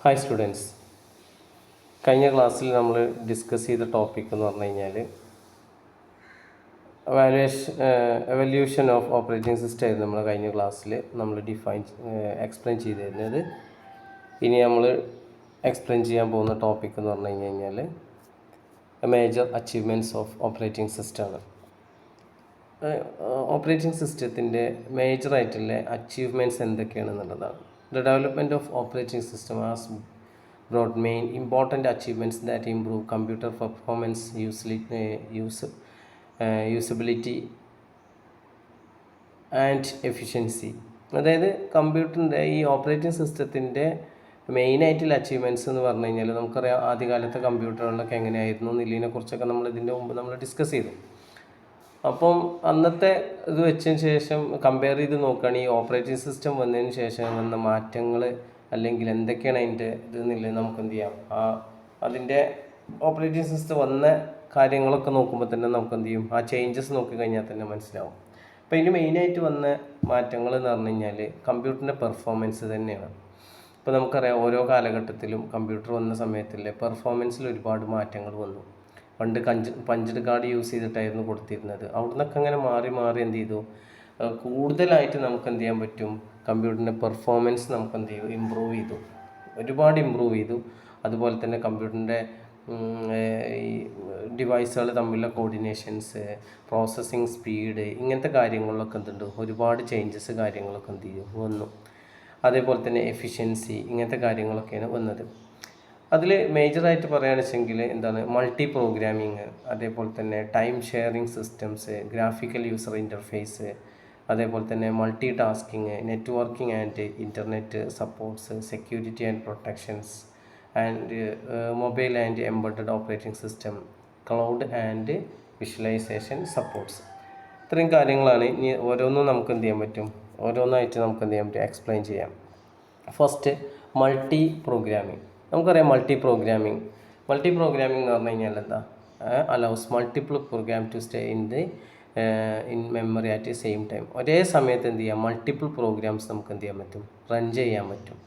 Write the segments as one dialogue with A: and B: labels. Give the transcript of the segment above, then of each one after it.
A: Hi students, കഴിഞ്ഞ ക്ലാസ്സിൽ നമ്മൾ ഡിസ്കസ് ചെയ്ത ടോപ്പിക് എന്ന് പറഞ്ഞു കഴിഞ്ഞാൽ എവല്യൂഷൻ ഓഫ് ഓപ്പറേറ്റിംഗ് സിസ്റ്റം ആയിരുന്നു നമ്മൾ കഴിഞ്ഞ ക്ലാസ്സിൽ നമ്മൾ എക്സ്പ്ലെയിൻ ചെയ്തിരുന്നത്. ഇനി നമ്മൾ എക്സ്പ്ലെയിൻ ചെയ്യാൻ പോകുന്ന ടോപ്പിക് എന്ന് പറഞ്ഞു കഴിഞ്ഞാൽ മേജർ അച്ചീവ്മെൻറ്റ്സ് ഓഫ് ഓപ്പറേറ്റിംഗ് സിസ്റ്റമാണ്. ഓപ്പറേറ്റിംഗ് സിസ്റ്റത്തിൻ്റെ മേജറായിട്ടുള്ള achievements എന്തൊക്കെയാണെന്നുള്ളതാണ്. The development of operating system has brought main important achievements that improve computer performance, usability and efficiency. അതായത് കമ്പ്യൂട്ടറിൻ്റെ ഈ ഓപ്പറേറ്റിംഗ് സിസ്റ്റത്തിൻ്റെ മെയിനായിട്ടുള്ള അച്ചീവ്മെൻറ്റ്സ് എന്ന് പറഞ്ഞു കഴിഞ്ഞാൽ നമുക്കറിയാം ആദ്യകാലത്തെ കമ്പ്യൂട്ടറുകളിലൊക്കെ എങ്ങനെയായിരുന്നു എന്നുള്ളതിനെക്കുറിച്ചൊക്കെ നമ്മൾ ഇതിൻ്റെ മുമ്പ് നമ്മൾ ഡിസ്കസ് ചെയ്തു. അപ്പം അന്നത്തെ ഇത് വെച്ചതിന് ശേഷം കമ്പയർ ചെയ്ത് നോക്കുകയാണെങ്കിൽ ഈ ഓപ്പറേറ്റിംഗ് സിസ്റ്റം വന്നതിന് ശേഷം വന്ന മാറ്റങ്ങൾ അല്ലെങ്കിൽ എന്തൊക്കെയാണ് അതിൻ്റെ ഇതെന്നുള്ളത് നമുക്ക് എന്ത് ചെയ്യാം, അതിൻ്റെ ഓപ്പറേറ്റിംഗ് സിസ്റ്റം വന്ന കാര്യങ്ങളൊക്കെ നോക്കുമ്പോൾ തന്നെ നമുക്ക് എന്ത് ചെയ്യും, ആ ചേഞ്ചസ് നോക്കിക്കഴിഞ്ഞാൽ തന്നെ മനസ്സിലാവും. അപ്പോൾ ഇതിന് മെയിനായിട്ട് വന്ന മാറ്റങ്ങൾ എന്ന് പറഞ്ഞു കഴിഞ്ഞാൽ കമ്പ്യൂട്ടറിൻ്റെ പെർഫോമൻസ് തന്നെയാണ്. ഇപ്പോൾ നമുക്കറിയാം ഓരോ കാലഘട്ടത്തിലും കമ്പ്യൂട്ടർ വന്ന സമയത്തിലെ പെർഫോമൻസിൽ ഒരുപാട് മാറ്റങ്ങൾ വന്നു. പണ്ട് പഞ്ചഡ് കാർഡ് യൂസ് ചെയ്തിട്ടായിരുന്നു കൊടുത്തിരുന്നത്. അവിടെ നിന്നൊക്കെ അങ്ങനെ മാറി എന്ത് ചെയ്തു, കൂടുതലായിട്ട് നമുക്ക് എന്ത് ചെയ്യാൻ പറ്റും, കമ്പ്യൂട്ടറിൻ്റെ പെർഫോമൻസ് നമുക്ക് എന്ത് ചെയ്യും, ഒരുപാട് ഇമ്പ്രൂവ് ചെയ്തു. അതുപോലെ തന്നെ കമ്പ്യൂട്ടറിൻ്റെ ഈ ഡിവൈസുകൾ തമ്മിലുള്ള കോർഡിനേഷൻസ്, പ്രോസസ്സിങ് സ്പീഡ്, ഇങ്ങനത്തെ കാര്യങ്ങളിലൊക്കെ എന്തുണ്ട്, ഒരുപാട് ചേഞ്ചസ് കാര്യങ്ങളൊക്കെ എന്ത് ചെയ്യും വന്നു. അതേപോലെ തന്നെ എഫിഷ്യൻസി, ഇങ്ങനത്തെ കാര്യങ്ങളൊക്കെയാണ് വന്നത്. അതിൽ മേജറായിട്ട് പറയുകയാണെന്ന് വെച്ചെങ്കിൽ എന്താണ്, മൾട്ടി പ്രോഗ്രാമിങ്, അതേപോലെ തന്നെ time sharing systems, graphical user interface, അതേപോലെ തന്നെ multi tasking, networking and internet supports, security and protections and mobile and embedded operating system, cloud and visualisation supports. ഇത്രയും കാര്യങ്ങളാണ്. ഇനി ഓരോന്നും നമുക്ക് എന്ത് ചെയ്യാൻ പറ്റും, ഓരോന്നായിട്ട് നമുക്ക് എന്ത് ചെയ്യാൻ പറ്റും, എക്സ്പ്ലെയിൻ ചെയ്യാം. First multi programming. നമുക്കറിയാം മൾട്ടി പ്രോഗ്രാമിംഗ് എന്ന് പറഞ്ഞു കഴിഞ്ഞാൽ എന്താ, allows multiple program to stay in memory at same time. ഒരേ സമയത്ത് എന്ത് ചെയ്യാം, മൾട്ടിപ്പിൾ പ്രോഗ്രാംസ് നമുക്ക് എന്ത് ചെയ്യാൻ പറ്റും, റൺ ചെയ്യാൻ പറ്റും.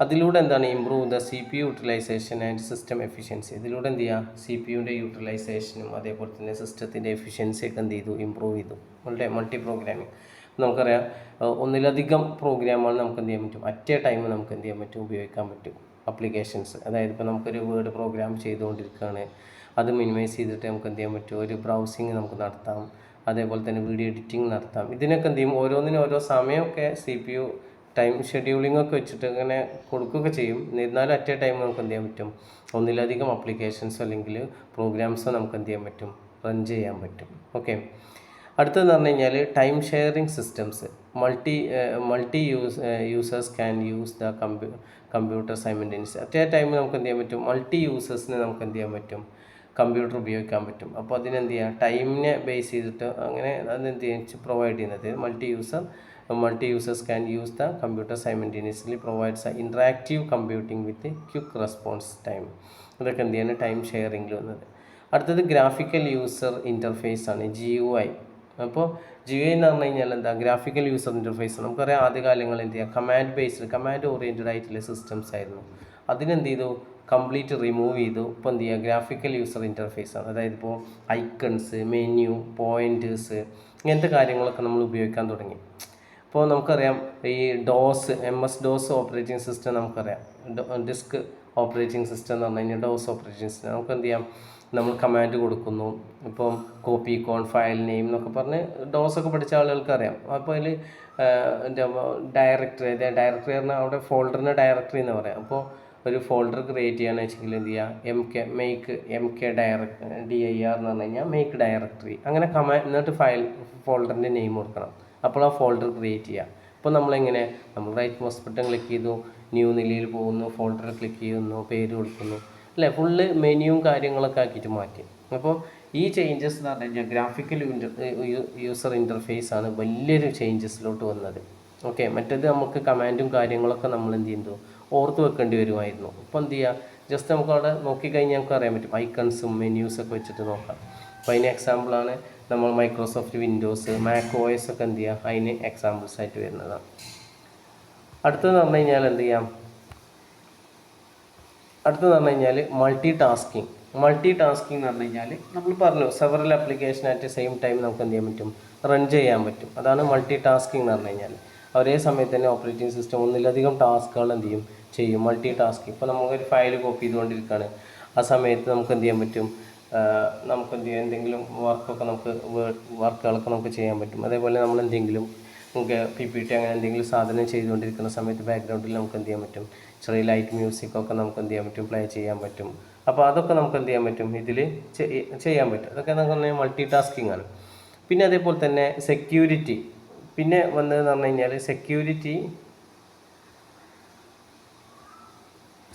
A: അതിലൂടെ എന്താണ്, improve the CPU utilization and system efficiency. ഇതിലൂടെ എന്ത് ചെയ്യുക, CPUൻ്റെ യൂട്ടിലൈസേഷനും അതേപോലെ തന്നെ സിസ്റ്റത്തിൻ്റെ എഫിഷ്യൻസിയൊക്കെ എന്ത് ചെയ്തു, ഇമ്പ്രൂവ് ചെയ്തു. മൾട്ടി പ്രോഗ്രാമിംഗ് നമുക്കറിയാം ഒന്നിലധികം പ്രോഗ്രാമുകൾ നമുക്ക് എന്ത് ചെയ്യാൻ പറ്റും, അറ്റ് എ ടൈം നമുക്ക് എന്ത് ചെയ്യാൻ പറ്റും, ഉപയോഗിക്കാൻ പറ്റും. അപ്ലിക്കേഷൻസ്, അതായത് ഇപ്പോൾ നമുക്കൊരു വേർഡ് പ്രോഗ്രാം ചെയ്തുകൊണ്ടിരിക്കുകയാണ്, അത് മിനിമൈസ് ചെയ്തിട്ട് നമുക്ക് എന്ത് ചെയ്യാൻ പറ്റും, ഒരു ബ്രൗസിങ് നമുക്ക് നടത്താം, അതേപോലെ തന്നെ വീഡിയോ എഡിറ്റിംഗ് നടത്താം. ഇതിനൊക്കെ എന്ത് ചെയ്യും, ഓരോന്നിനും ഓരോ സമയമൊക്കെ CPU ടൈം ഷെഡ്യൂളിംഗ് ഒക്കെ വെച്ചിട്ട് അങ്ങനെ കൊടുക്കുകയൊക്കെ ചെയ്യും. എന്നിരുന്നാലും അറ്റ് എ ടൈം നമുക്ക് എന്ത് ചെയ്യാൻ പറ്റും, ഒന്നിലധികം അപ്ലിക്കേഷൻസോ അല്ലെങ്കിൽ പ്രോഗ്രാംസോ നമുക്ക് എന്ത് ചെയ്യാൻ പറ്റും, റൺ ചെയ്യാൻ പറ്റും. ഓക്കെ, അടുത്തതെന്ന് പറഞ്ഞു കഴിഞ്ഞാൽ time sharing systems. Multi users can use the computer simultaneously. At A time നമുക്ക് എന്ത് ചെയ്യാൻ പറ്റും, മൾട്ടി യൂസേഴ്സിന് നമുക്ക് എന്ത് ചെയ്യാൻ പറ്റും, കമ്പ്യൂട്ടർ ഉപയോഗിക്കാൻ പറ്റും. അപ്പോൾ അതിനെന്ത് ചെയ്യുക, ടൈമിനെ ബേസ് ചെയ്തിട്ട് അങ്ങനെ അതെന്ത് ചെയ്യാൻ പ്രൊവൈഡ് ചെയ്യുന്നത്, multi users can use the computer simultaneously provides interactive computing with quick response time. ഇതൊക്കെ എന്ത് ചെയ്യാണ്, ടൈം ഷെയറിംഗിൽ വന്നത്. അടുത്തത് ഗ്രാഫിക്കൽ യൂസർ ഇൻ്റർഫേസ് ആണ്, GUI. അപ്പോൾ GUI എന്ന് പറഞ്ഞു കഴിഞ്ഞാൽ എന്താ, ഗ്രാഫിക്കൽ യൂസർ ഇൻ്റർഫേസ്. നമുക്കറിയാം ആദ്യകാലങ്ങളിൽ എന്ത് ചെയ്യുക, കമാൻഡ് ഓറിയൻറ്റഡ് ആയിട്ടുള്ള സിസ്റ്റംസ് ആയിരുന്നു. അതിനെന്ത് ചെയ്തു, കംപ്ലീറ്റ് റിമൂവ് ചെയ്തു. ഇപ്പോൾ എന്ത് ചെയ്യുക, ഗ്രാഫിക്കൽ യൂസർ ഇൻ്റർഫേസ് ആണ്. അതായത് ഇപ്പോൾ ഐക്കൺസ്, മെനു, പോയിൻറ്റേഴ്സ്, ഇങ്ങനത്തെ കാര്യങ്ങളൊക്കെ നമ്മൾ ഉപയോഗിക്കാൻ തുടങ്ങി. ഇപ്പോൾ നമുക്കറിയാം ഈ MS DOS ഓപ്പറേറ്റിംഗ് സിസ്റ്റം നമുക്കറിയാം, ഡിസ്ക് ഓപ്പറേറ്റിംഗ് സിസ്റ്റം എന്ന് പറഞ്ഞു കഴിഞ്ഞാൽ DOS ഓപ്പറേറ്റിംഗ് സിസ്റ്റം. നമുക്ക് എന്ത് ചെയ്യാം, നമ്മൾ കമാൻഡ് കൊടുക്കുന്നു. ഇപ്പം കോപ്പി ഫയൽ നെയിം എന്നൊക്കെ പറഞ്ഞ് DOS ഒക്കെ പഠിച്ച ആളുകൾക്ക് അറിയാം. അപ്പോൾ അതിൽ ഡയറക്ടറി പറഞ്ഞാൽ അവിടെ ഫോൾഡറിന് ഡയറക്ടറി എന്ന് പറയാം. അപ്പോൾ ഒരു ഫോൾഡർ ക്രിയേറ്റ് ചെയ്യുകയാണെന്ന് വെച്ചെങ്കിൽ എന്ത് ചെയ്യുക, MK DIR എന്ന് പറഞ്ഞു കഴിഞ്ഞാൽ മേക്ക് ഡയറക്ടറി. അങ്ങനെ എന്നിട്ട് ഫോൾഡറിൻ്റെ നെയിം കൊടുക്കണം. അപ്പോൾ ആ ഫോൾഡർ ക്രിയേറ്റ് ചെയ്യുക. അപ്പോൾ നമ്മൾ റൈറ്റ് മൗസ് ബട്ടൺ ക്ലിക്ക് ചെയ്തു, ന്യൂ നിലയിൽ പോകുന്നു, ഫോൾഡർ ക്ലിക്ക് ചെയ്യുന്നു, പേര് കൊടുക്കുന്നു, അല്ലേ, ഫുള്ള് മെനുവും കാര്യങ്ങളൊക്കെ ആക്കിയിട്ട് മാറ്റി. അപ്പോൾ ഈ ചേഞ്ചസ് എന്ന് പറഞ്ഞു കഴിഞ്ഞാൽ ഗ്രാഫിക്കൽ യൂസർ ഇൻ്റർഫേസ് ആണ് വലിയൊരു ചേഞ്ചസിലോട്ട് വന്നത്. ഓക്കെ, മറ്റേത് നമുക്ക് കമാൻഡും കാര്യങ്ങളൊക്കെ നമ്മൾ എന്ത് ചെയ്യുന്നു, ഓർത്ത് വെക്കേണ്ടി വരുമായിരുന്നു. അപ്പോൾ എന്ത് ചെയ്യുക, ജസ്റ്റ് നമുക്ക് അവിടെ നോക്കിക്കഴിഞ്ഞാൽ നമുക്ക് അറിയാൻ പറ്റും, ഐക്കൺസും മെന്യൂസൊക്കെ വെച്ചിട്ട് നോക്കാം. അപ്പോൾ അതിന് എക്സാമ്പിളാണ് നമ്മൾ മൈക്രോസോഫ്റ്റ് വിൻഡോസ്, മാക് OS ഒക്കെ എന്ത് ചെയ്യുക, അതിന് എക്സാമ്പിൾസ് ആയിട്ട് വരുന്നതാണ്. അടുത്തതെന്ന് പറഞ്ഞു കഴിഞ്ഞാൽ എന്ത് ചെയ്യാം, അടുത്തത് പറഞ്ഞു കഴിഞ്ഞാൽ മൾട്ടി ടാസ്കിങ് എന്ന് പറഞ്ഞു കഴിഞ്ഞാൽ നമ്മൾ പറഞ്ഞു several application at same time നമുക്ക് എന്ത് ചെയ്യാൻ പറ്റും, റൺ ചെയ്യാൻ പറ്റും. അതാണ് മൾട്ടി ടാസ്കിങ് എന്ന് പറഞ്ഞു കഴിഞ്ഞാൽ. ഒരേ സമയത്ത് തന്നെ ഓപ്പറേറ്റിംഗ് സിസ്റ്റം ഒന്നിലധികം ടാസ്കുകൾ എന്ത് ചെയ്യും മൾട്ടി ടാസ്കിങ്. ഇപ്പോൾ നമുക്കൊരു ഫയൽ കോപ്പി ചെയ്തുകൊണ്ടിരിക്കുകയാണ്, ആ സമയത്ത് നമുക്ക് എന്ത് ചെയ്യാൻ പറ്റും, നമുക്ക് എന്ത് ചെയ്യാം, എന്തെങ്കിലും വർക്കുകളൊക്കെ നമുക്ക് ചെയ്യാൻ പറ്റും. അതേപോലെ നമ്മൾ എന്തെങ്കിലും നമുക്ക് PPT അങ്ങനെ എന്തെങ്കിലും സാധനം ചെയ്തുകൊണ്ടിരിക്കുന്ന സമയത്ത് ബാക്ക്ഗ്രൗണ്ടിൽ നമുക്ക് എന്ത് ചെയ്യാൻ പറ്റും, ചെറിയ ലൈറ്റ് മ്യൂസിക്കൊക്കെ നമുക്ക് എന്ത് ചെയ്യാൻ പറ്റും, പ്ലേ ചെയ്യാൻ പറ്റും. അപ്പോൾ അതൊക്കെ നമുക്ക് എന്ത് ചെയ്യാൻ പറ്റും, ഇതിൽ ചെയ്യാൻ പറ്റും. അതൊക്കെ നമുക്ക് പറഞ്ഞാൽ മൾട്ടി ടാസ്കിങ് ആണ്. പിന്നെ അതേപോലെ തന്നെ സെക്യൂരിറ്റി പിന്നെ വന്നതെന്ന് പറഞ്ഞു കഴിഞ്ഞാൽ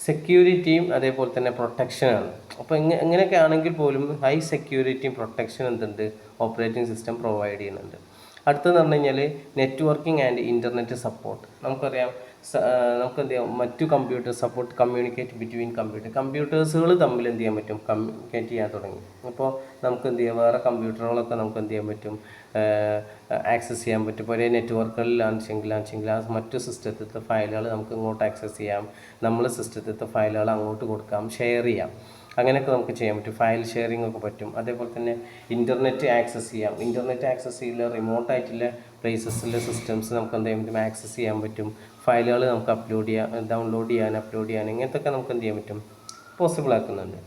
A: സെക്യൂരിറ്റിയും അതേപോലെ തന്നെ പ്രൊട്ടക്ഷനാണ്. അപ്പോൾ എങ്ങനെയൊക്കെ ആണെങ്കിൽ പോലും ഹൈ സെക്യൂരിറ്റിയും പ്രൊട്ടക്ഷൻ എന്തുണ്ട്, ഓപ്പറേറ്റിംഗ് സിസ്റ്റം പ്രൊവൈഡ് ചെയ്യുന്നുണ്ട്. അടുത്തതെന്ന് പറഞ്ഞു കഴിഞ്ഞാൽ നെറ്റ്വർക്കിംഗ് ആൻഡ് ഇൻ്റർനെറ്റ് സപ്പോർട്ട്. നമുക്കറിയാം നമുക്ക് എന്ത് ചെയ്യാം, മറ്റു കമ്പ്യൂട്ടർ സപ്പോർട്ട് കമ്മ്യൂണിക്കേറ്റ് ബിറ്റ്വീൻ കമ്പ്യൂട്ടേഴ്സുകൾ തമ്മിൽ എന്ത് ചെയ്യാൻ പറ്റും, കമ്മ്യൂണിക്കേറ്റ് ചെയ്യാൻ തുടങ്ങി. അപ്പോൾ നമുക്ക് എന്ത് ചെയ്യാം, വേറെ കമ്പ്യൂട്ടറുകളൊക്കെ നമുക്ക് എന്ത് ചെയ്യാൻ പറ്റും, ആക്സസ് ചെയ്യാൻ പറ്റും. ഇപ്പോൾ ഒരേ നെറ്റ്വർക്കുകളിലാണെച്ചെങ്കിൽ ആ മറ്റു സിസ്റ്റത്തിലത്തെ ഫയലുകൾ നമുക്ക് ഇങ്ങോട്ട് ആക്സസ് ചെയ്യാം, നമ്മൾ സിസ്റ്റത്തിലത്തെ ഫയലുകൾ അങ്ങോട്ട് കൊടുക്കാം, ഷെയർ ചെയ്യാം. അങ്ങനെയൊക്കെ നമുക്ക് ചെയ്യാൻ പറ്റും. ഫയൽ ഷെയറിംഗ് ഒക്കെ പറ്റും. അതേപോലെ തന്നെ ഇൻ്റർനെറ്റ് ആക്സസ് ചെയ്യാം. ഇൻ്റർനെറ്റ് ആക്സസ് ചെയ്യില്ല, റിമോട്ടായിട്ടുള്ള പ്ലേസസിലെ സിസ്റ്റംസ് നമുക്ക് എന്ത് ചെയ്യാൻ പറ്റും, ആക്സസ് ചെയ്യാൻ പറ്റും. ഫയലുകൾ നമുക്ക് ഡൗൺലോഡ് ചെയ്യാൻ ഇങ്ങനത്തൊക്കെ നമുക്ക് എന്ത് ചെയ്യാൻ പറ്റും, പോസിബിൾ ആക്കുന്നുണ്ട്.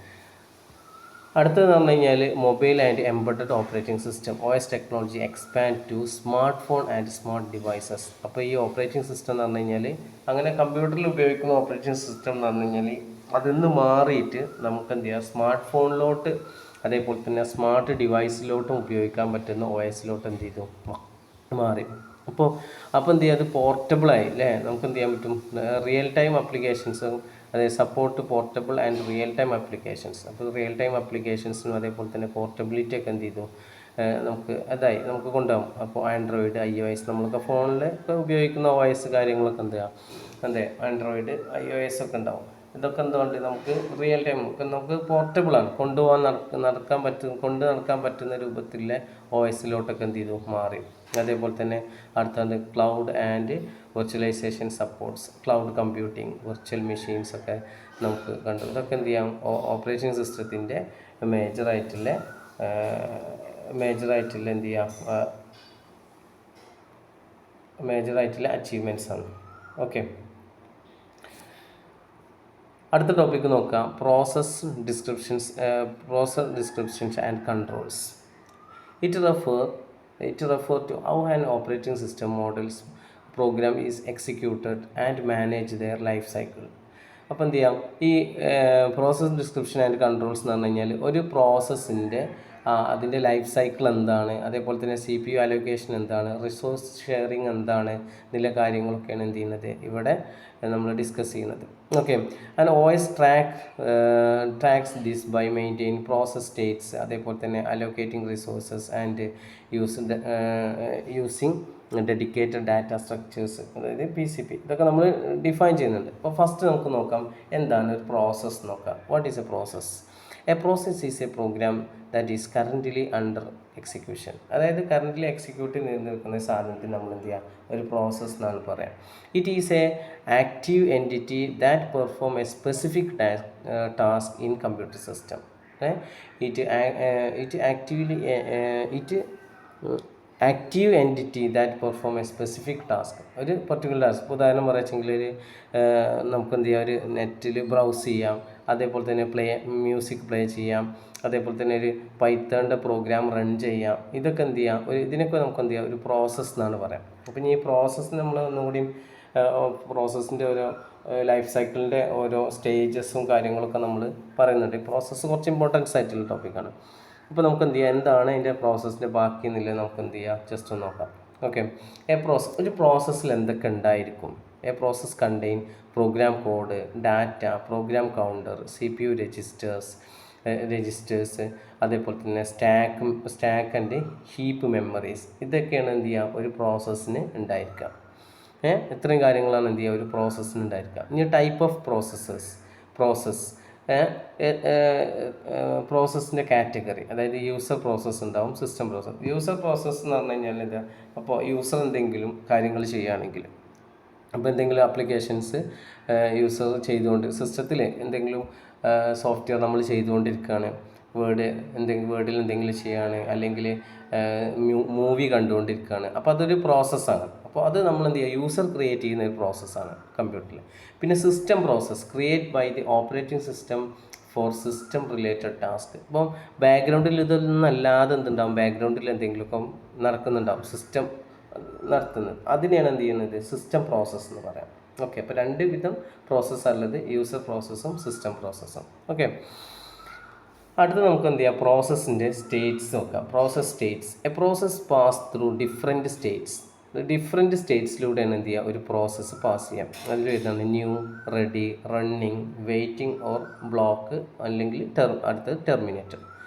A: അടുത്തതെന്ന് പറഞ്ഞു കഴിഞ്ഞാൽ mobile and embedded operating system OS technology expand to smartphone and smart devices. അപ്പോൾ ഈ ഓപ്പറേറ്റിംഗ് സിസ്റ്റം എന്ന് പറഞ്ഞു കഴിഞ്ഞാൽ അങ്ങനെ കമ്പ്യൂട്ടറിൽ ഉപയോഗിക്കുന്ന ഓപ്പറേറ്റിംഗ് സിസ്റ്റം എന്ന് പറഞ്ഞു കഴിഞ്ഞാൽ അതിന്ന് മാറിയിട്ട് നമുക്ക് എന്ത് ചെയ്യാം, സ്മാർട്ട് ഫോണിലോട്ട് അതേപോലെ തന്നെ സ്മാർട്ട് ഡിവൈസിലോട്ടും ഉപയോഗിക്കാൻ പറ്റുന്ന OSലോട്ട് എന്ത് ചെയ്തു മാറി. അപ്പോൾ എന്ത് ചെയ്യുക, അത് പോർട്ടബിളായി അല്ലേ. നമുക്ക് എന്ത് ചെയ്യാൻ പറ്റും, റിയൽ ടൈം ആപ്ലിക്കേഷൻസും അതായത് support portable and real time applications. അപ്പോൾ റിയൽ ടൈം ആപ്ലിക്കേഷൻസിനും അതേപോലെ തന്നെ പോർട്ടബിലിറ്റി ഒക്കെ എന്ത് ചെയ്തു, നമുക്ക് കൊണ്ടുപോകും. അപ്പോൾ ആൻഡ്രോയിഡ് iOS നമ്മളൊക്കെ ഫോണിൽ ഉപയോഗിക്കുന്ന OS കാര്യങ്ങളൊക്കെ ആൻഡ്രോയിഡ് iOS ഒക്കെ ഉണ്ടാവും. ഇതൊക്കെ എന്തുകൊണ്ട് നമുക്ക് റിയൽ ടൈം നമുക്ക് പോർട്ടബിളാണ്, കൊണ്ട് നടക്കാൻ പറ്റുന്ന രൂപത്തിലുള്ള OSലോട്ടൊക്കെ എന്ത് ചെയ്തു മാറി. അതേപോലെ തന്നെ അടുത്തത് cloud and virtualization supports, cloud computing, virtual machines ഒക്കെ നമുക്ക് കണ്ടു. ഇതൊക്കെ എന്ത് ചെയ്യാം, ഓപ്പറേറ്റിംഗ് സിസ്റ്റത്തിൻ്റെ മേജറായിട്ടുള്ള എന്ത് ചെയ്യാം, മേജറായിട്ടുള്ള അച്ചീവ്മെൻറ്റ്സ് ആണ്. ഓക്കെ, അടുത്ത ടോപ്പിക്ക് നോക്കാം, process descriptions and controls. It refer to how an operating system model's program is executed and manage their life cycle. അപ്പോൾ എന്ത് ചെയ്യാം, ഈ പ്രോസസ് ഡിസ്ക്രിപ്ഷൻ ആൻഡ് കൺട്രോൾസ് എന്ന് പറഞ്ഞു കഴിഞ്ഞാൽ ഒരു പ്രോസസ്സിൻ്റെ അതിൻ്റെ ലൈഫ് സൈക്കിൾ എന്താണ്, അതേപോലെ തന്നെ CPU അലോക്കേഷൻ എന്താണ്, റിസോഴ്സ് ഷെയറിങ് എന്താണ്, ഇതിലെ കാര്യങ്ങളൊക്കെയാണ് എന്ത് ചെയ്യുന്നത് ഇവിടെ നമ്മൾ ഡിസ്കസ് ചെയ്യുന്നത്. Okay, and OS tracks this by maintain process states, അതേപോലെ തന്നെ allocating resources and using dedicated data structures, അതായത് PCP. ഇതൊക്കെ നമ്മൾ ഡിഫൈൻ ചെയ്യുന്നുണ്ട്. അപ്പോൾ ഫസ്റ്റ് നമുക്ക് നോക്കാം എന്താണ് ഒരു പ്രോസസ്സ് നോക്കാം. What is a process? A process is a program that is currently under execution. അതായത് കറൻ്റ്ലി എക്സിക്യൂട്ട് നിൽക്കുന്ന സാധനത്തിന് നമ്മൾ എന്ത് ചെയ്യുക, ഒരു പ്രോസസ്സ് എന്നാണ് പറയാം. It is a active entity that perform a specific task in computer system. Active entity that perform a specific task, ഒരു പർട്ടിക്കുലർ ടാസ്ക്. ഉദാഹരണം പറയുകയെങ്കിൽ നമുക്ക് എന്ത് ചെയ്യാം, ഒരു നെറ്റിൽ ബ്രൗസ് ചെയ്യാം, അതേപോലെ തന്നെ മ്യൂസിക് പ്ലേ ചെയ്യാം, അതേപോലെ തന്നെ ഒരു പൈത്തണിൻ്റെ പ്രോഗ്രാം റൺ ചെയ്യാം. ഇതൊക്കെ എന്ത് ചെയ്യാം, ഇതിനൊക്കെ നമുക്ക് എന്ത് ചെയ്യാം, ഒരു പ്രോസസ്സ് എന്നാണ് പറയാം. അപ്പം ഈ പ്രോസസ്സ് നമ്മൾ ഒന്നുകൂടി പ്രോസസ്സിൻ്റെ ഓരോ ലൈഫ് സൈക്കിളിൻ്റെ ഓരോ സ്റ്റേജസും കാര്യങ്ങളൊക്കെ നമ്മൾ പറയുന്നുണ്ട്. ഈ പ്രോസസ്സ് കുറച്ച് ഇമ്പോർട്ടൻസ് ആയിട്ടുള്ള ടോപ്പിക്കാണ്. അപ്പോൾ നമുക്ക് എന്ത് ചെയ്യാം, എന്താണ് അതിൻ്റെ പ്രോസസ്സിൻ്റെ ബാക്കി എന്നുള്ളത് നമുക്ക് എന്ത് ചെയ്യാം, ജസ്റ്റ് ഒന്ന് നോക്കാം. ഓക്കെ, ഒരു പ്രോസസ്സിൽ എന്തൊക്കെ ഉണ്ടായിരിക്കും? A process contain program code, data, program counter, CPU registers, അതേപോലെ തന്നെ സ്റ്റാക്ക് ആൻഡ് ഹീപ്പ് മെമ്മറീസ്. ഇതൊക്കെയാണ് എന്ത് ചെയ്യുക, ഒരു പ്രോസസ്സിന് ഉണ്ടായിരിക്കുക. ഇത്രയും കാര്യങ്ങളാണ് എന്ത് ചെയ്യുക, ഒരു പ്രോസസ്സിന് ഉണ്ടായിരിക്കുക. ഇനി ടൈപ്പ് ഓഫ് പ്രോസസ്സിൻ്റെ കാറ്റഗറി, അതായത് യൂസർ പ്രോസസ്സ് ഉണ്ടാവും, സിസ്റ്റം പ്രോസസ്സ്. യൂസർ പ്രോസസ്സ് എന്ന് പറഞ്ഞു കഴിഞ്ഞാൽ എന്താ, അപ്പോൾ യൂസർ എന്തെങ്കിലും കാര്യങ്ങൾ ചെയ്യുകയാണെങ്കിൽ അപ്പോൾ എന്തെങ്കിലും ആപ്ലിക്കേഷൻസ് യൂസർ ചെയ്തുകൊണ്ട് സിസ്റ്റത്തിൽ എന്തെങ്കിലും സോഫ്റ്റ്വെയർ നമ്മൾ ചെയ്തുകൊണ്ടിരിക്കുകയാണ്, വേർഡിൽ എന്തെങ്കിലും ചെയ്യുകയാണ്, അല്ലെങ്കിൽ മൂവി കണ്ടുകൊണ്ടിരിക്കുകയാണ്. അപ്പോൾ അതൊരു പ്രോസസ്സാണ്. അപ്പോൾ അത് നമ്മൾ എന്ത് ചെയ്യുക, യൂസർ ക്രിയേറ്റ് ചെയ്യുന്ന ഒരു പ്രോസസ്സാണ് കമ്പ്യൂട്ടറിൽ. പിന്നെ system process create by the operating system for system related task. ഇപ്പം ബാക്ക്ഗ്രൗണ്ടിൽ ഇതൊന്നും അല്ലാതെ എന്തുണ്ടാവും, ബാക്ക്ഗ്രൗണ്ടിൽ എന്തെങ്കിലുമൊക്കെ നടക്കുന്നുണ്ടാവും, സിസ്റ്റം നടത്തുന്നത്. അതിനെയാണ് എന്ത് ചെയ്യുന്നത്, സിസ്റ്റം പ്രോസസ്സ് എന്ന് പറയാം. ഓക്കെ, അപ്പോൾ രണ്ട് വിധം പ്രോസസ്സാണുള്ളത്, യൂസർ പ്രോസസ്സും സിസ്റ്റം പ്രോസസ്സും. ഓക്കെ, അടുത്ത് നമുക്ക് എന്ത് ചെയ്യാം, പ്രോസസ്സിൻ്റെ സ്റ്റേറ്റ്സ് നോക്കാം. Process states. A process pass through different സ്റ്റേറ്റ്സിലൂടെയാണ് എന്ത് ചെയ്യുക, ഒരു പ്രോസസ്സ് പാസ് ചെയ്യാം. അതിൽ വരുന്നതാണ് new, ready, running, waiting or block, അല്ലെങ്കിൽ അടുത്തത് ടെർമിനേറ്റർ.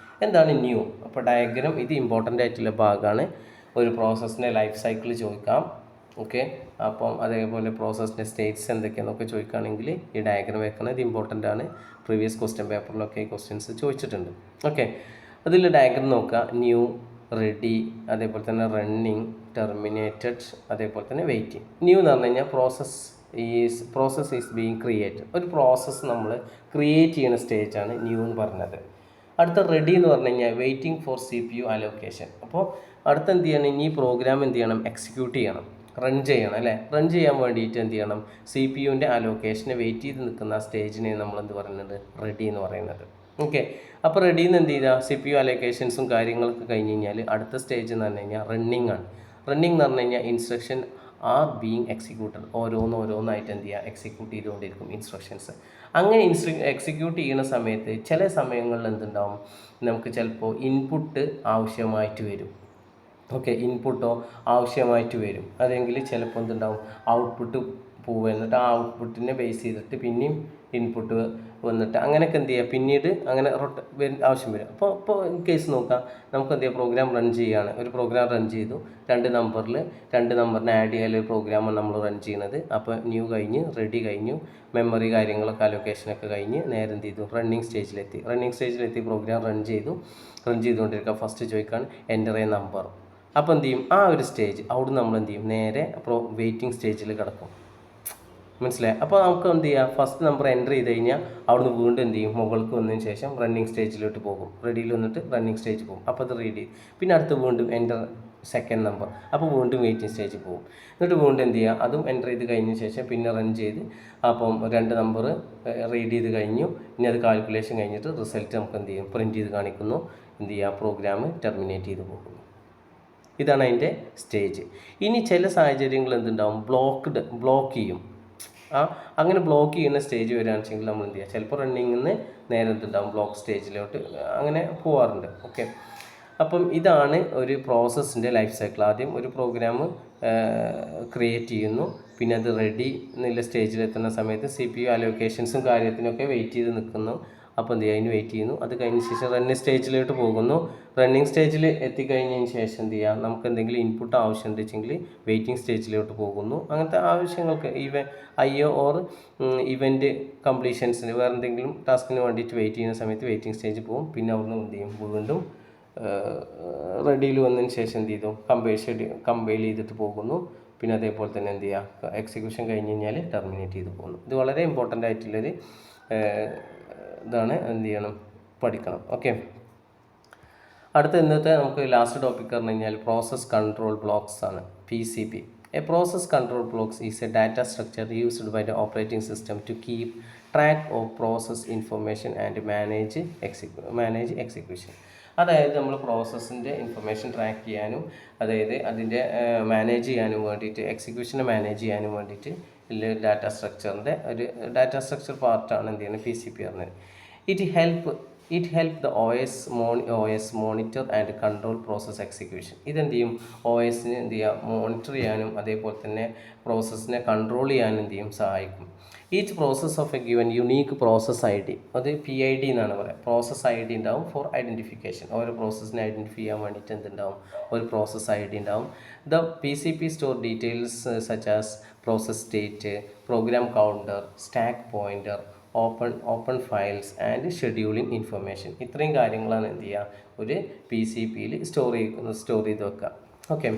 A: എന്താണ് ന്യൂ? അപ്പോൾ ഡയഗ്രാം ഇത് ഇമ്പോർട്ടൻ്റ് ആയിട്ടുള്ള ഭാഗമാണ്. ഒരു പ്രോസസ്സിൻ്റെ ലൈഫ് സൈക്കിൾ ചോദിക്കാം. ഓക്കെ, അപ്പം അതേപോലെ പ്രോസസ്സിൻ്റെ സ്റ്റേറ്റ്സ് എന്തൊക്കെയാണെന്നൊക്കെ ചോദിക്കുകയാണെങ്കിൽ ഈ ഡയഗ്രാം വെക്കുന്നത് ഇമ്പോർട്ടൻ്റ് ആണ്. പ്രീവിയസ് ക്വസ്റ്റ്യൻ പേപ്പറിലൊക്കെ ഈ ക്വസ്റ്റ്യൻസ് ചോദിച്ചിട്ടുണ്ട്. ഓക്കെ, അതിൽ ഡയഗ്രാം നോക്കുക. ന്യൂ, റെഡി, അതേപോലെ തന്നെ റണ്ണിങ്, ടെർമിനേറ്റഡ്, അതേപോലെ തന്നെ വെയിറ്റിംഗ്. ന്യൂ എന്ന് പറഞ്ഞു കഴിഞ്ഞാൽ പ്രോസസ് ഈസ് ബീങ് ക്രിയേറ്റഡ്. ഒരു പ്രോസസ്സ് നമ്മൾ ക്രിയേറ്റ് ചെയ്യുന്ന സ്റ്റേജാണ് ന്യൂ എന്ന് പറഞ്ഞത്. അടുത്ത റെഡി എന്ന് പറഞ്ഞു കഴിഞ്ഞാൽ വെയിറ്റിംഗ് ഫോർ CPU അലോക്കേഷൻ. അപ്പോൾ അടുത്ത എന്ത് ചെയ്യണം, ഇനി പ്രോഗ്രാം എന്ത് ചെയ്യണം, എക്സിക്യൂട്ട് ചെയ്യണം, റൺ ചെയ്യണം അല്ലേ. റൺ ചെയ്യാൻ വേണ്ടിയിട്ട് എന്ത് ചെയ്യണം, CPUവിൻ്റെ അലോക്കേഷനെ വെയിറ്റ് ചെയ്ത് നിൽക്കുന്ന ആ സ്റ്റേജിനെ നമ്മൾ എന്ത് പറയുന്നത്, റെഡി എന്ന് പറയുന്നത്. ഓക്കെ, അപ്പോൾ റെഡിയിൽ നിന്ന് എന്ത് ചെയ്താൽ CPU അലോക്കേഷൻസും കാര്യങ്ങളൊക്കെ കഴിഞ്ഞ് കഴിഞ്ഞാൽ അടുത്ത സ്റ്റേജ് എന്ന് പറഞ്ഞു കഴിഞ്ഞാൽ റണ്ണിങ് ആണ്. റണ്ണിങ് എന്ന് പറഞ്ഞു കഴിഞ്ഞാൽ ഇൻസ്ട്രക്ഷൻ ആർ ബീങ് എക്സിക്യൂട്ടഡ്. ഓരോന്നായിട്ട് എന്ത് ചെയ്യുക, എക്സിക്യൂട്ട് ചെയ്തുകൊണ്ടിരിക്കും ഇൻസ്ട്രക്ഷൻസ്. അങ്ങനെ എക്സിക്യൂട്ട് ചെയ്യുന്ന സമയത്ത് ചില സമയങ്ങളിൽ എന്തുണ്ടാവും, നമുക്ക് ചിലപ്പോൾ ഇൻപുട്ട് ആവശ്യമായിട്ട് വരും. ഓക്കെ, ഇൻപുട്ടോ ആവശ്യമായിട്ട് വരും. അല്ലെങ്കിൽ ചിലപ്പോൾ എന്തുണ്ടാവും, ഔട്ട്പുട്ട് പോവുക, എന്നിട്ട് ആ ഔട്ട്പുട്ടിനെ ബേസ് ചെയ്തിട്ട് പിന്നെയും ഇൻപുട്ട് വന്നിട്ട് അങ്ങനെയൊക്കെ എന്ത് ചെയ്യുക, പിന്നീട് അങ്ങനെ ആവശ്യം വരും. അപ്പോൾ കേസ് നോക്കാം, നമുക്ക് എന്ത് ചെയ്യുക, പ്രോഗ്രാം റൺ ചെയ്യുകയാണ്. ഒരു പ്രോഗ്രാം റൺ ചെയ്തു, രണ്ട് നമ്പറിനെ ആഡ് ചെയ്യാൻ ഒരു പ്രോഗ്രാമാണ് നമ്മൾ റൺ ചെയ്യുന്നത്. അപ്പോൾ ന്യൂ കഴിഞ്ഞ്, റെഡി കഴിഞ്ഞു, മെമ്മറി കാര്യങ്ങളൊക്കെ അലൊക്കേഷനൊക്കെ കഴിഞ്ഞ് നേരെ എന്ത് ചെയ്തു, റണ്ണിങ് സ്റ്റേജിലെത്തി പ്രോഗ്രാം റൺ ചെയ്തുകൊണ്ടിരിക്കുക. ഫസ്റ്റ് ചോദിക്കാണ് എൻ്റർ എ നമ്പർ. അപ്പോൾ എന്ത് ചെയ്യും, ആ ഒരു സ്റ്റേജ് അവിടെ നമ്മൾ എന്ത് ചെയ്യും, നേരെ വെയിറ്റിംഗ് സ്റ്റേജിൽ കിടക്കും. മനസ്സിലായി? അപ്പോൾ നമുക്ക് എന്ത് ചെയ്യുക, ഫസ്റ്റ് നമ്പർ എൻ്റർ ചെയ്ത് കഴിഞ്ഞാൽ അവിടുന്ന് വീണ്ടും എന്ത് ചെയ്യും, മുകൾക്ക് വന്നതിന് ശേഷം റണ്ണിങ് സ്റ്റേജിലോട്ട് പോകും. റെഡിയിൽ വന്നിട്ട് റണ്ണിങ് സ്റ്റേജ് പോകും. അപ്പോൾ അത് റീഡ് ചെയ്യും. പിന്നെ അടുത്ത് വീണ്ടും എൻ്റർ സെക്കൻഡ് നമ്പർ, അപ്പോൾ വീണ്ടും വെയിറ്റിംഗ് സ്റ്റേജിൽ പോകും. എന്നിട്ട് വീണ്ടും എന്ത് ചെയ്യുക, അതും എൻ്റർ ചെയ്ത് കഴിഞ്ഞ ശേഷം പിന്നെ റൺ ചെയ്ത് അപ്പം രണ്ട് നമ്പർ റീഡ് ചെയ്ത് കഴിഞ്ഞു. ഇനി അത് കാൽക്കുലേഷൻ കഴിഞ്ഞിട്ട് റിസൾട്ട് നമുക്ക് എന്ത് ചെയ്യും, പ്രിൻറ്റ് ചെയ്ത് കാണിക്കുന്നു. എന്ത് ചെയ്യുക, പ്രോഗ്രാം ടെർമിനേറ്റ് ചെയ്ത് പോകുന്നു. ഇതാണ് അതിൻ്റെ സ്റ്റേജ്. ഇനി ചില സാഹചര്യങ്ങൾ എന്തുണ്ടാവും, ബ്ലോക്ക് ചെയ്യും. അങ്ങനെ ബ്ലോക്ക് ചെയ്യുന്ന സ്റ്റേജ് വരികയാണെന്ന് വെച്ചെങ്കിൽ നമ്മൾ എന്ത് ചെയ്യുക, ചിലപ്പോൾ റണ്ണിങ്ങിൽ നിന്ന് നേരെ എന്തുണ്ടാവും, ബ്ലോക്ക് സ്റ്റേജിലോട്ട് അങ്ങനെ പോകാറുണ്ട്. ഓക്കെ, അപ്പം ഇതാണ് ഒരു പ്രോസസ്സിൻ്റെ ലൈഫ് സൈക്കിൾ. ആദ്യം ഒരു പ്രോഗ്രാം ക്രിയേറ്റ് ചെയ്യുന്നു, പിന്നെ അത് റെഡി എന്നുള്ള സ്റ്റേജിലെത്തുന്ന സമയത്ത് CPU അലോക്കേഷൻസും കാര്യത്തിനൊക്കെ വെയിറ്റ് ചെയ്ത് നിൽക്കുന്നു. അപ്പോൾ എന്ത് ചെയ്യുക, അതിന് വെയിറ്റ് ചെയ്യുന്നു. അത് കഴിഞ്ഞ ശേഷം റണ്ണിങ് സ്റ്റേജിലോട്ട് പോകുന്നു. റണ്ണിങ് സ്റ്റേജിൽ എത്തിക്കഴിഞ്ഞതിന് ശേഷം എന്ത് ചെയ്യുക, നമുക്ക് എന്തെങ്കിലും ഇൻപുട്ട് ആവശ്യമുണ്ട് വെച്ചെങ്കിൽ വെയിറ്റിംഗ് സ്റ്റേജിലോട്ട് പോകുന്നു. അങ്ങനത്തെ ആവശ്യങ്ങൾക്ക് IO ഓർ ഇവൻറ്റ് കംപ്ലീഷൻസിന് വേറെ എന്തെങ്കിലും ടാസ്കിന് വേണ്ടിയിട്ട് വെയിറ്റ് ചെയ്യുന്ന സമയത്ത് വെയിറ്റിംഗ് സ്റ്റേജിൽ പോകും. പിന്നെ അവിടുന്ന് എന്ത് ചെയ്യും, വീണ്ടും റെഡിയിൽ വന്നതിന് ശേഷം എന്ത് ചെയ്തു, കമ്പൈൽ ചെയ്തിട്ട് പോകുന്നു. പിന്നെ അതേപോലെ തന്നെ എന്ത് ചെയ്യുക, എക്സിക്യൂഷൻ കഴിഞ്ഞ് കഴിഞ്ഞാൽ ടെർമിനേറ്റ് ചെയ്ത് പോകുന്നു. ഇത് വളരെ ഇമ്പോർട്ടൻ്റ് ആയിട്ടുള്ളൊരു ഇതാണ്, എന്ത് ചെയ്യണം, പഠിക്കണം. ഓക്കെ, അടുത്ത ഇന്നത്തെ നമുക്ക് ലാസ്റ്റ് ടോപ്പിക് പറഞ്ഞു കഴിഞ്ഞാൽ പ്രോസസ് കൺട്രോൾ ബ്ലോക്സ് ആണ്, PCB. A process control blocks is a data structure used by the operating system to keep track of process information and manage execution. അതായത് നമ്മൾ പ്രോസസ്സിൻ്റെ ഇൻഫർമേഷൻ ട്രാക്ക് ചെയ്യാനും അതായത് അതിൻ്റെ മാനേജ് ചെയ്യാനും വേണ്ടിയിട്ട്, എക്സിക്യൂഷനെ മാനേജ് ചെയ്യാനും വേണ്ടിയിട്ട് ഉള്ള ഡാറ്റ സ്ട്രക്ചർ പാർട്ടാണ് എന്ത് ചെയ്യുന്നത്, PCB പറഞ്ഞത്. It help the OS monitor and control process execution. ഇതെന്ത് ചെയ്യും, OSന് എന്ത് ചെയ്യുക, മോണിറ്റർ ചെയ്യാനും അതേപോലെ തന്നെ പ്രോസസ്സിനെ കൺട്രോൾ ചെയ്യാനും എന്ത് ചെയ്യും, സഹായിക്കും. Each process of A given unique process ID, അത് PID എന്നാണ് പറയുക. പ്രോസസ് ID ഉണ്ടാവും ഫോർ ഐഡൻറ്റിഫിക്കേഷൻ. ഓരോ പ്രോസസ്സിനെ ഐഡൻറ്റിഫൈ ചെയ്യാൻ വേണ്ടിയിട്ട് എന്തുണ്ടാവും, ഒരു പ്രോസസ് ID ഉണ്ടാവും. The PCB store details such as process state, program counter, stack pointer, open files and scheduling information. ഇത്രയും കാര്യങ്ങളാണ് എന്ത് ചെയ്യുക, ഒരു PCBയിൽ സ്റ്റോർ ചെയ്ത് വെക്കുക. Okay.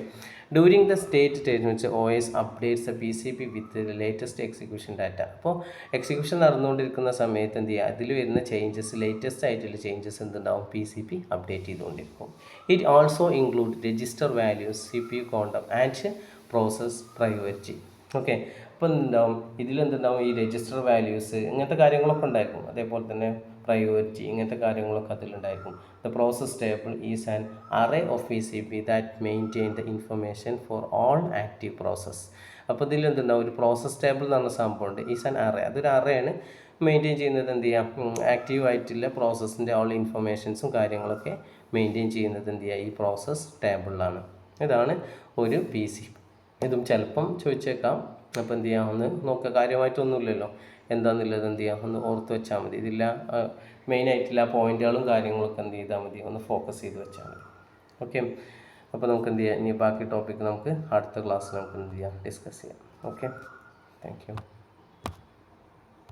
A: During the state statements O S updates the P C P with latest execution data. അപ്പോൾ execution നടന്നുകൊണ്ടിരിക്കുന്ന സമയത്ത് എന്ത് ചെയ്യുക, അതിൽ വരുന്ന ചേഞ്ചസ്, ലേറ്റസ്റ്റ് ആയിട്ടുള്ള ചേഞ്ചസ് എന്തുണ്ടാവും, പി സി പി അപ്ഡേറ്റ് ചെയ്തുകൊണ്ടിരിക്കും. It also include register values, C P U quantum and process priority. Okay. അപ്പോൾ എന്തുണ്ടാവും, ഇതിലെന്തുണ്ടാവും, ഈ രജിസ്റ്റർ വാല്യൂസ് ഇങ്ങനത്തെ കാര്യങ്ങളൊക്കെ ഉണ്ടായിരിക്കും. അതേപോലെ തന്നെ പ്രയോറിറ്റി ഇങ്ങനത്തെ കാര്യങ്ങളൊക്കെ അതിലുണ്ടായിരിക്കും. The process table is an array of P C P that maintain the information for all active process. അപ്പോൾ ഇതിൽ എന്തുണ്ടാവും, ഒരു പ്രോസസ് ടേബിൾ എന്ന് പറഞ്ഞ സംഭവമുണ്ട്. ഈസ് ആൻ അറേ, അതൊരു അറേയാണ് മെയിൻറ്റെയിൻ ചെയ്യുന്നത്. എന്ത് ചെയ്യാം, ആക്റ്റീവ് ആയിട്ടുള്ള പ്രോസസ്സിൻ്റെ ഓൾ ഇൻഫർമേഷൻസും കാര്യങ്ങളൊക്കെ മെയിൻറ്റെയിൻ ചെയ്യുന്നത് എന്ത് ചെയ്യുക, ഈ പ്രോസസ് ടേബിളിലാണ്. ഇതാണ് ഒരു പി സി. ഇതും ചിലപ്പം ചോദിച്ചേക്കാം. അപ്പോൾ എന്ത് ചെയ്യാം, ഒന്ന് നോക്കുക, കാര്യമായിട്ടൊന്നുമില്ലല്ലോ, എന്താണെന്നുള്ളത് എന്ത് ചെയ്യാം, ഒന്ന് ഓർത്ത് വെച്ചാൽ മതി. ഇതില്ല മെയിനായിട്ടുള്ള പോയിന്റുകളും കാര്യങ്ങളൊക്കെ എന്ത് ചെയ്താൽ മതി, ഒന്ന് ഫോക്കസ് ചെയ്ത് വെച്ചാൽ മതി. ഓക്കെ. അപ്പോൾ നമുക്ക് എന്ത് ചെയ്യാം, ഇനി ബാക്കി ടോപ്പിക്ക് നമുക്ക് അടുത്ത ക്ലാസ്സിൽ നമുക്ക് എന്ത് ചെയ്യാം, ഡിസ്കസ് ചെയ്യാം. Okay, thank you.